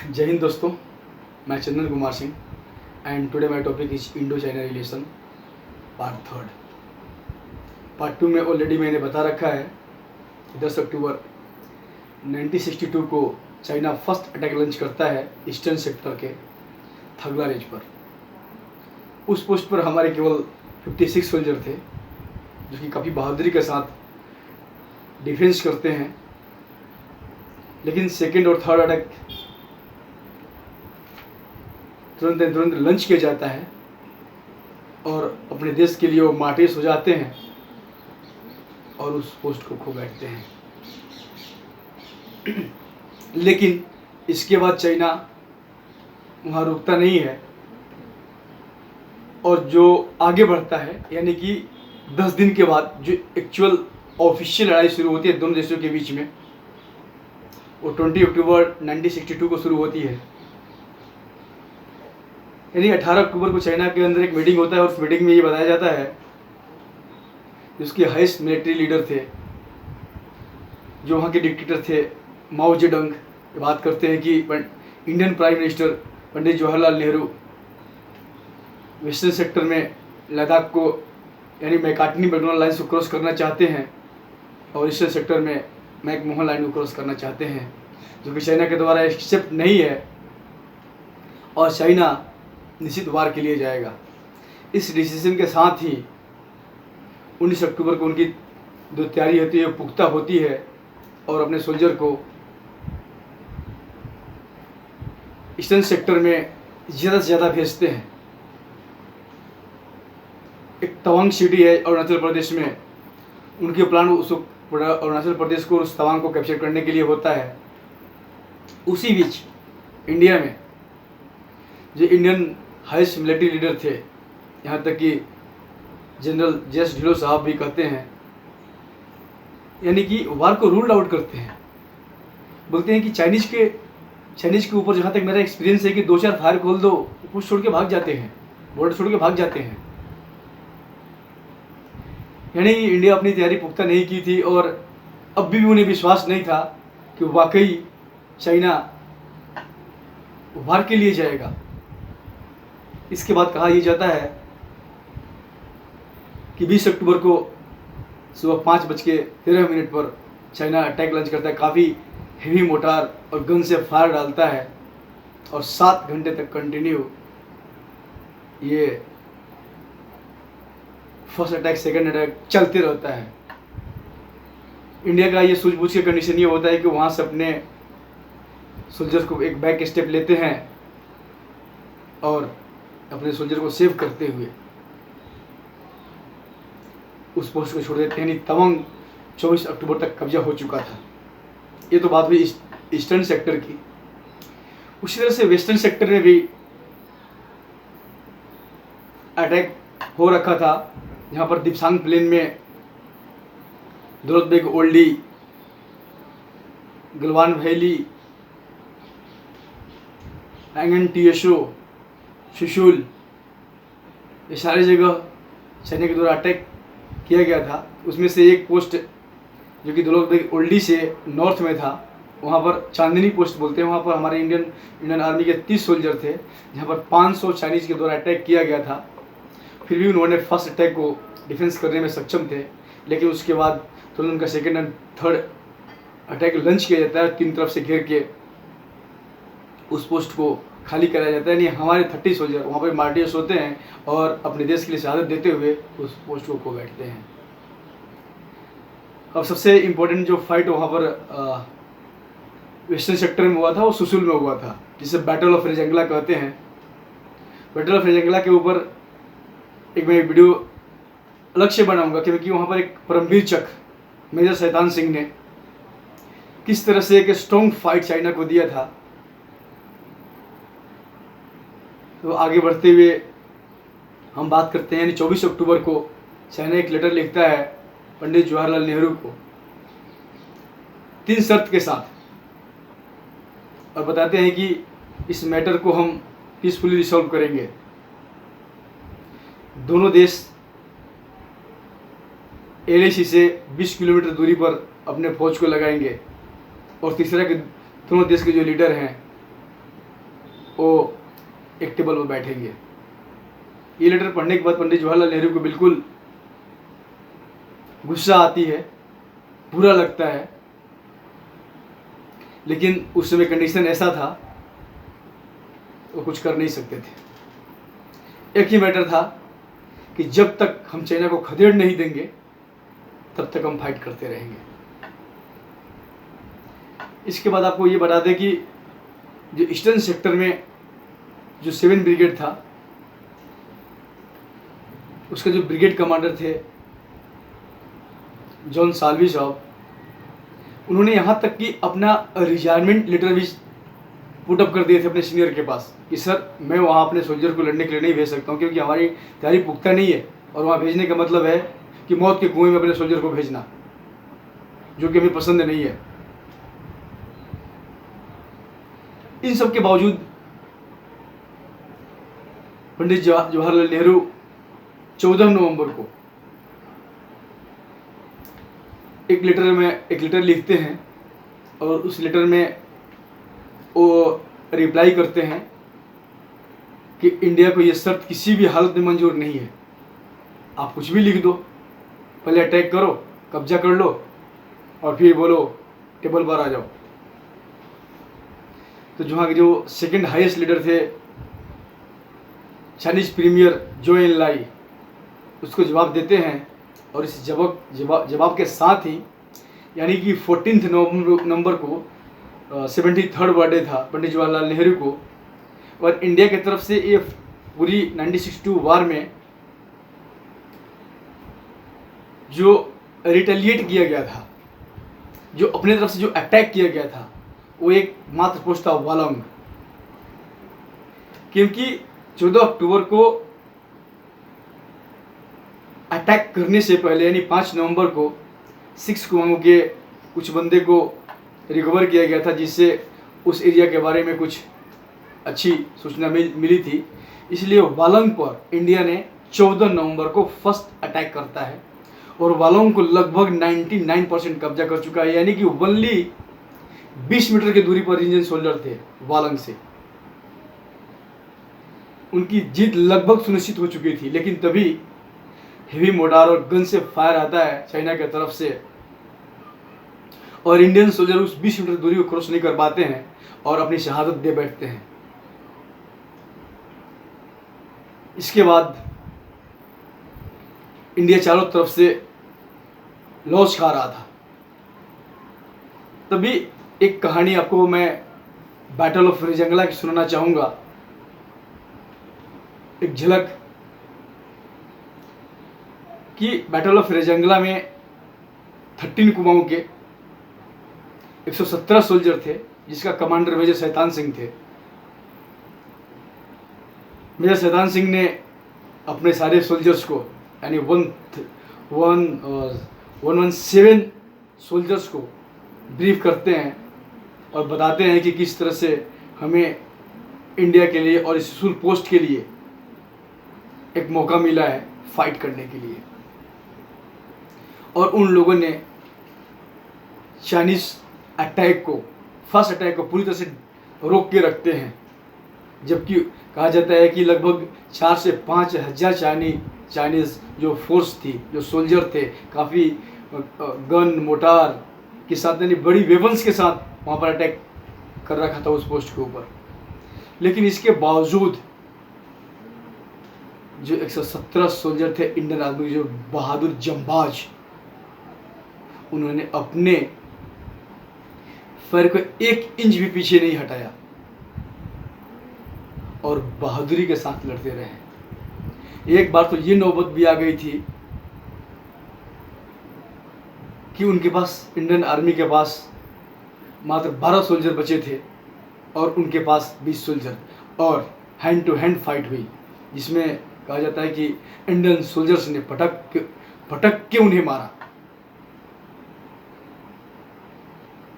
जय हिंद दोस्तों, मैं Chandan Kumar Singh and today my topic is Indo China relation part third. Part two में ऑलरेडी मैंने बता रखा है कि 10 अक्टूबर 1962 को चाइना फर्स्ट अटैक लॉन्च करता है ईस्टर्न सेक्टर के थगला रेंज पर। उस पोस्ट पर हमारे केवल 56 सोल्जर थे जो कि काफ़ी बहादुरी के साथ डिफेंस करते हैं। लेकिन सेकेंड और थर्ड अटैक तुरंत लंच किया जाता है और अपने देश के लिए वो मार्टिर्स हो जाते हैं और उस पोस्ट को खो बैठते हैं। लेकिन इसके बाद चाइना वहाँ रुकता नहीं है और जो आगे बढ़ता है, यानी कि 10 दिन के बाद जो एक्चुअल ऑफिशियल लड़ाई शुरू होती है दोनों देशों के बीच में, वो 20 अक्टूबर 1962 को शुरू होती है। यानी 18 अक्टूबर को चाइना के अंदर एक मीटिंग होता है और उस मीटिंग में ये बताया जाता है जिसके हाईएस्ट मिलिट्री लीडर थे, जो वहाँ के डिक्टेटर थे, माओ जेडंग, बात करते हैं कि इंडियन प्राइम मिनिस्टर पंडित जवाहरलाल नेहरू वेस्टर्न सेक्टर में लद्दाख को यानी मैकार्टनी मैकडोनल्ड लाइन को क्रॉस करना चाहते हैं और ईस्टर्न सेक्टर में मैकमोहन लाइन को क्रॉस करना चाहते हैं, जो कि चाइना के द्वारा एक्सेप्ट नहीं है और चाइना निश्चित वार के लिए जाएगा। इस डिसीजन के साथ ही 19 अक्टूबर को उनकी जो तैयारी होती है पुख्ता होती है और अपने सोल्जर को ईस्टर्न सेक्टर में ज़्यादा से ज़्यादा भेजते हैं। एक तवांग सिटी है अरुणाचल प्रदेश में, उनके प्लान उस अरुणाचल प्रदेश को उस तवांग को कैप्चर करने के लिए होता है। उसी बीच इंडिया में जो इंडियन हाईएस्ट मिलिट्री लीडर थे, यहाँ तक कि जनरल जेएस ढिल्लों साहब भी कहते हैं, यानी कि वार को रूल्ड आउट करते हैं। बोलते हैं कि चाइनीज के ऊपर जहाँ तक मेरा एक्सपीरियंस है कि 2-4 फायर खोल दो, कुछ छोड़ के भाग जाते हैं, बॉर्डर छोड़ के भाग जाते हैं। यानी इंडिया अपनी तैयारी पुख्ता नहीं की थी और अब भी उन्हें विश्वास नहीं था कि वाकई चाइना वार के लिए जाएगा। इसके बाद कहा यह जाता है कि 20 अक्टूबर को सुबह 5:13 पर चाइना अटैक लॉन्च करता है, काफ़ी हेवी मोटार और गन से फायर डालता है और 7 घंटे तक कंटिन्यू ये फर्स्ट अटैक सेकंड अटैक चलते रहता है। इंडिया का ये सूझबूझ के कंडीशन ये होता है कि वहाँ से अपने सोल्जर्स को एक बैक स्टेप लेते हैं और अपने सोल्जर को सेव करते हुए उस पोस्ट को छोड़ देते हैं। यानी तवांग 24 अक्टूबर तक कब्जा हो चुका था। ये तो बात हुई ईस्टर्न सेक्टर की। उसी तरह से वेस्टर्न सेक्टर में भी अटैक हो रखा था, जहाँ पर दिप्सांग प्लेन में दौलत बेग ओल्डी, गलवान वैली, एंगन टीएसओ, शुशुल, ये सारी जगह चाइना के द्वारा अटैक किया गया था। उसमें से एक पोस्ट जो कि दौलत बेग ओल्डी से नॉर्थ में था, वहाँ पर चांदनी पोस्ट बोलते हैं, वहाँ पर हमारे इंडियन आर्मी के 30 सोल्जर थे, जहाँ पर 500 चाइनीज़ के द्वारा अटैक किया गया था। फिर भी उन्होंने फर्स्ट अटैक को डिफेंस करने में सक्षम थे, लेकिन उसके बाद तुरंत उनका second and third attack launch किया जाता है, 3 तरफ से घेर के उस पोस्ट को खाली कराया जाता है। यानी हमारे 30 सोल्जर वहाँ पर मार्टियर्स होते हैं और अपने देश के लिए शहादत देते हुए उस पोस्ट को खो बैठते हैं। अब सबसे इम्पोर्टेंट जो फाइट वहाँ पर वेस्टर्न सेक्टर में हुआ था वो सुशुल में हुआ था, जिसे बैटल ऑफ रेजेंगला कहते हैं। बैटल ऑफ रेजेंगला के ऊपर एक मैं वीडियो अलग से बनाऊंगा, क्योंकि वहाँ पर एक परमवीर चक मेजर शैतान सिंह ने किस तरह से एक स्ट्रॉन्ग फाइट चाइना को दिया था। तो आगे बढ़ते हुए हम बात करते हैं, यानी 24 अक्टूबर को चाइना एक लेटर लिखता है पंडित जवाहरलाल नेहरू को 3 शर्त के साथ, और बताते हैं कि इस मैटर को हम पीसफुली रिसॉल्व करेंगे। दोनों देश LAC से 20 किलोमीटर दूरी पर अपने फौज को लगाएंगे और तीसरा कि दोनों देश के जो लीडर हैं वो एक टेबल पर बैठेंगे। ये लेटर पढ़ने के बाद पंडित जवाहरलाल नेहरू को बिल्कुल गुस्सा आती है, बुरा लगता है, लेकिन उस समय कंडीशन ऐसा था वो कुछ कर नहीं सकते थे। एक ही मैटर था कि जब तक हम चाइना को खदेड़ नहीं देंगे तब तक हम फाइट करते रहेंगे। इसके बाद आपको ये बता दें कि जो ईस्टर्न सेक्टर में जो 7 ब्रिगेड था, उसके जो ब्रिगेड कमांडर थे जॉन साल्वी साहब, उन्होंने यहाँ तक कि अपना रिटायरमेंट लेटर भी पुट अप कर दिए थे अपने सीनियर के पास कि सर मैं वहाँ अपने सोल्जर को लड़ने के लिए नहीं भेज सकता हूँ, क्योंकि हमारी तैयारी पुख्ता नहीं है, और वहाँ भेजने का मतलब है कि मौत के कुएं में अपने सोल्जर को भेजना, जो कि हमें पसंद नहीं है। इन सब के बावजूद पंडित जवाहरलाल नेहरू 14 नवंबर को एक लेटर लिखते हैं, और उस लेटर में वो रिप्लाई करते हैं कि इंडिया को ये शर्त किसी भी हालत में मंजूर नहीं है। आप कुछ भी लिख दो, पहले अटैक करो, कब्जा कर लो, और फिर बोलो टेबल पर आ जाओ। तो जहाँ के जो सेकंड हाईएस्ट लीडर थे चाइनीज प्रीमियर जो एन लाई, उसको जवाब देते हैं, और इस जवाब के साथ ही यानी कि 14 नवंबर को 73rd बर्थडे था पंडित जवाहरलाल नेहरू को, और इंडिया की तरफ से ये पूरी 1962 वार में जो रिटेलिएट किया गया था, जो अपने तरफ से जो अटैक किया गया था, वो एक मात्र पोस्ट था वालोंग। क्योंकि 14 अक्टूबर को अटैक करने से पहले यानी 5 नवंबर को 6 कुमाऊं के कुछ बंदे को रिकवर किया गया था, जिससे उस एरिया के बारे में कुछ अच्छी सूचना मिली थी। इसलिए वालोंग पर इंडिया ने 14 नवंबर को फर्स्ट अटैक करता है, और वालोंग को लगभग 99% कब्जा कर चुका है, यानी कि ओनली 20 मीटर की दूरी पर इंडियन सोल्जर थे वालोंग से। उनकी जीत लगभग सुनिश्चित हो चुकी थी, लेकिन तभी हेवी मोटार और गन से फायर आता है चाइना की तरफ से, और इंडियन सोल्जर उस 20 मीटर दूरी को क्रॉस नहीं कर पाते हैं और अपनी शहादत दे बैठते हैं। इसके बाद इंडिया चारों तरफ से लॉस खा रहा था। तभी एक कहानी आपको मैं बैटल ऑफ रेजंगला की सुनाना चाहूंगा, एक झलक कि बैटल ऑफ रेजंगला में 13 कुमाऊं के 117 सोल्जर थे, जिसका कमांडर मेजर शैतान सिंह थे। मेजर शैतान सिंह ने अपने सारे सोल्जर्स को यानी 117 सोल्जर्स को ब्रीफ करते हैं और बताते हैं कि किस तरह से हमें इंडिया के लिए और इस सुल पोस्ट के लिए एक मौका मिला है फाइट करने के लिए। और उन लोगों ने चाइनीज अटैक को, फर्स्ट अटैक को पूरी तरह से रोक के रखते हैं, जबकि कहा जाता है कि लगभग 4 से 5 हज़ार चाइनीज जो फोर्स थी, जो सोल्जर थे, काफ़ी गन मोटार के साथ यानी बड़ी वेपन्स के साथ वहाँ पर अटैक कर रखा था उस पोस्ट के ऊपर। लेकिन इसके बावजूद जो 117 सोल्जर थे इंडियन आर्मी, जो बहादुर जंबाज, उन्होंने अपने पैर को 1 इंच भी पीछे नहीं हटाया और बहादुरी के साथ लड़ते रहे। एक बार तो ये नौबत भी आ गई थी कि उनके पास, इंडियन आर्मी के पास मात्र 12 सोल्जर बचे थे और उनके पास 20 सोल्जर, और हैंड टू हैंड फाइट हुई, जिसमें कहा जाता है कि इंडियन सोल्जर्स ने पटक के उन्हें मारा।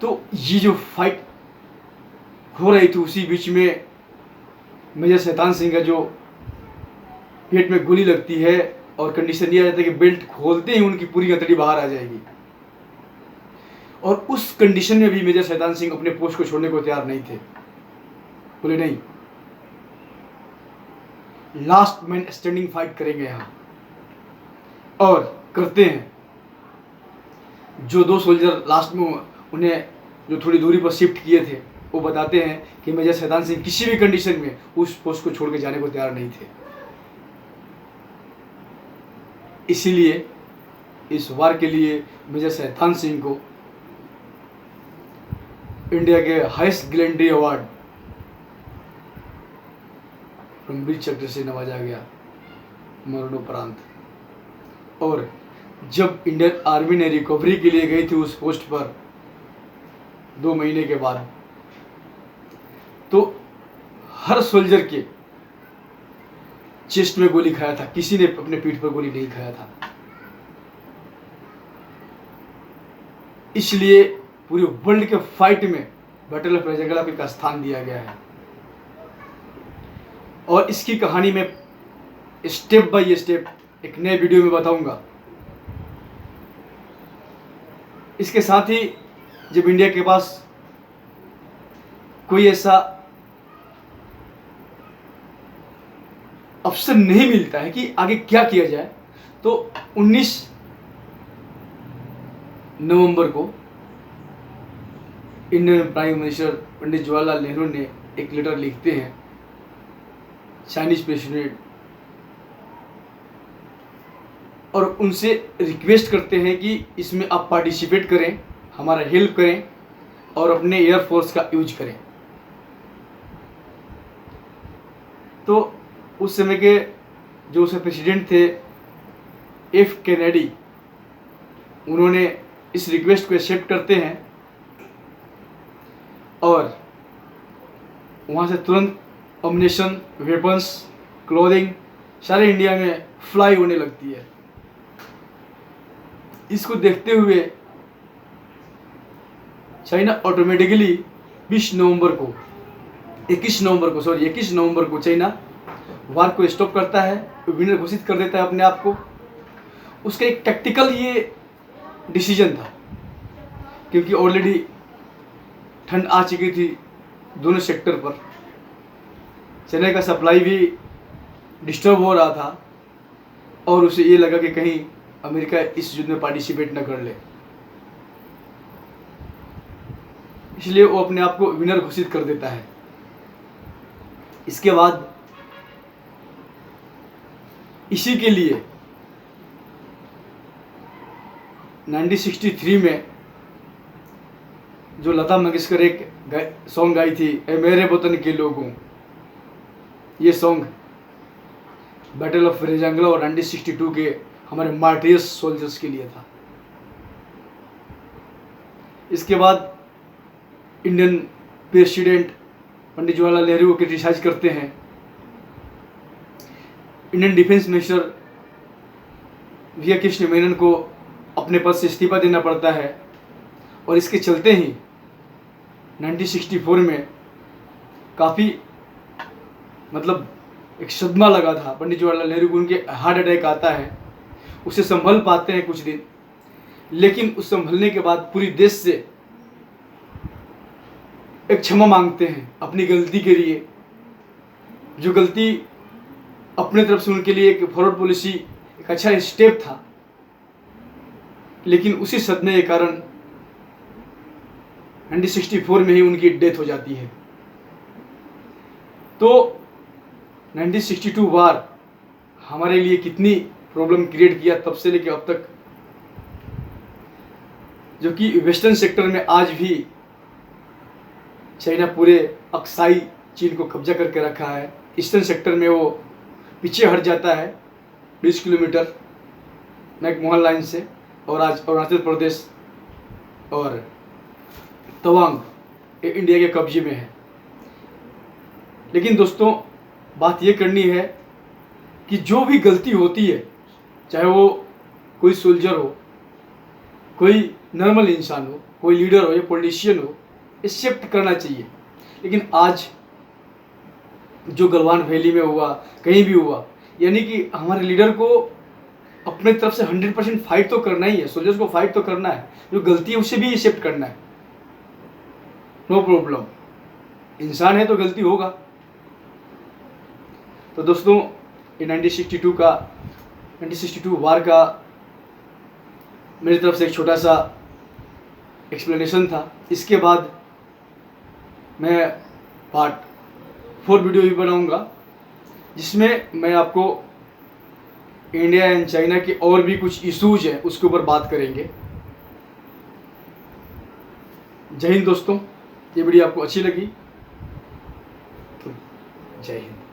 तो ये जो फाइट हो रही थी, उसी बीच में मेजर शैतान सिंह का जो पेट में गोली लगती है और कंडीशन ये आ जाता है कि बेल्ट खोलते ही उनकी पूरी हथेली बाहर आ जाएगी, और उस कंडीशन में भी मेजर शैतान सिंह अपने पोस्ट को छोड़ने को तैयार नहीं थे। बोले नहीं, लास्ट मैन स्टैंडिंग फाइट करेंगे यहाँ, और करते हैं। जो 2 सोल्जर लास्ट में उन्हें जो थोड़ी दूरी पर शिफ्ट किए थे, वो बताते हैं कि मेजर शैतान सिंह किसी भी कंडीशन में उस पोस्ट को छोड़ के जाने को तैयार नहीं थे। इसीलिए इस वार के लिए मेजर शैतान सिंह को इंडिया के हाईएस्ट गैलेंट्री अवार्ड रणवीर चक्र से नवाजा गया मरणोपरांत। और जब इंडियन आर्मी ने रिकवरी के लिए गई थी उस पोस्ट पर 2 महीने के बाद, तो हर सोल्जर के चेस्ट में गोली खाया था, किसी ने अपने पीठ पर गोली नहीं खाया था। इसलिए पूरे वर्ल्ड के फाइट में बैटल ऑफ रजंगला का स्थान दिया गया है। और इसकी कहानी में स्टेप बाय स्टेप एक नए वीडियो में बताऊंगा। इसके साथ ही जब इंडिया के पास कोई ऐसा ऑप्शन नहीं मिलता है कि आगे क्या किया जाए, तो 19 नवंबर को इंडियन प्राइम मिनिस्टर पंडित जवाहरलाल नेहरू ने एक लेटर लिखते हैं चाइनीज प्रेसिडेंट, और उनसे रिक्वेस्ट करते हैं कि इसमें आप पार्टिसिपेट करें, हमारा हेल्प करें और अपने एयरफोर्स का यूज करें। तो उस समय के जो उसके प्रेसिडेंट थे एफ कैनेडी, उन्होंने इस रिक्वेस्ट को एक्सेप्ट करते हैं और वहाँ से तुरंत अम्युनिशन, वेपन्स, क्लोथिंग सारे इंडिया में फ्लाई होने लगती है। इसको देखते हुए चाइना ऑटोमेटिकली 21 नवंबर को चाइना वार को स्टॉप करता है, विनर घोषित कर देता है अपने आप को। उसका एक टैक्टिकल ये डिसीजन था, क्योंकि ऑलरेडी ठंड आ चुकी थी दोनों सेक्टर पर, चाइना का सप्लाई भी डिस्टर्ब हो रहा था, और उसे ये लगा कि कहीं अमेरिका इस युद्ध में पार्टिसिपेट न कर ले, इसलिए वो अपने आप को विनर घोषित कर देता है। इसके बाद इसी के लिए 1963 में जो लता मंगेशकर एक सॉन्ग गाई थी, ए मेरे वतन के लोगों, ये सॉन्ग बैटल ऑफ रेजांगला और 1962 के हमारे मार्टियस सोल्जर्स के लिए था। इसके बाद इंडियन प्रेसिडेंट पंडित जवाहरलाल नेहरू को क्रिटिसाइज करते हैं। Indian defence minister V Krishna Menon को अपने पद से इस्तीफा देना पड़ता है, और इसके चलते ही 1964 में काफ़ी मतलब एक सदमा लगा था पंडित जवाहरलाल नेहरू को। उनके हार्ट अटैक आता है, उसे संभल पाते हैं कुछ दिन, लेकिन उस संभलने के बाद पूरी देश से एक क्षमा मांगते हैं अपनी गलती के लिए। जो गलती अपने तरफ से उनके लिए एक फॉरवर्ड पॉलिसी एक अच्छा स्टेप था, लेकिन उसी सदमे के कारण 1964 में ही उनकी डेथ हो जाती है। तो 1962 वार हमारे लिए कितनी प्रॉब्लम क्रिएट किया तब से लेकर अब तक, जो कि वेस्टर्न सेक्टर में आज भी चाइना पूरे अक्साई चीन को कब्जा करके रखा है। ईस्टर्न सेक्टर में वो पीछे हट जाता है 20 किलोमीटर मैकमोहन लाइन से, और आज अरुणाचल प्रदेश और तवांग इंडिया के कब्जे में है। लेकिन दोस्तों बात ये करनी है कि जो भी गलती होती है, चाहे वो कोई सोल्जर हो, कोई नॉर्मल इंसान हो, कोई लीडर हो या पॉलिटिशियन हो, एक्सेप्ट करना चाहिए। लेकिन आज जो गलवान वैली में हुआ, कहीं भी हुआ, यानी कि हमारे लीडर को अपने तरफ से 100% फाइट तो करना ही है, सोल्जर्स को फाइट तो करना है, जो गलती है उसे भी एक्सेप्ट करना है, नो प्रॉब्लम, इंसान है तो गलती होगा। तो दोस्तों ये 1962 वार का मेरी तरफ से एक छोटा सा एक्सप्लेनेशन था। इसके बाद मैं पार्ट 4 वीडियो भी बनाऊंगा, जिसमें मैं आपको इंडिया एंड चाइना के और भी कुछ इश्यूज हैं उसके ऊपर बात करेंगे। जय हिंद दोस्तों, ये वीडियो आपको अच्छी लगी तो जय हिंद।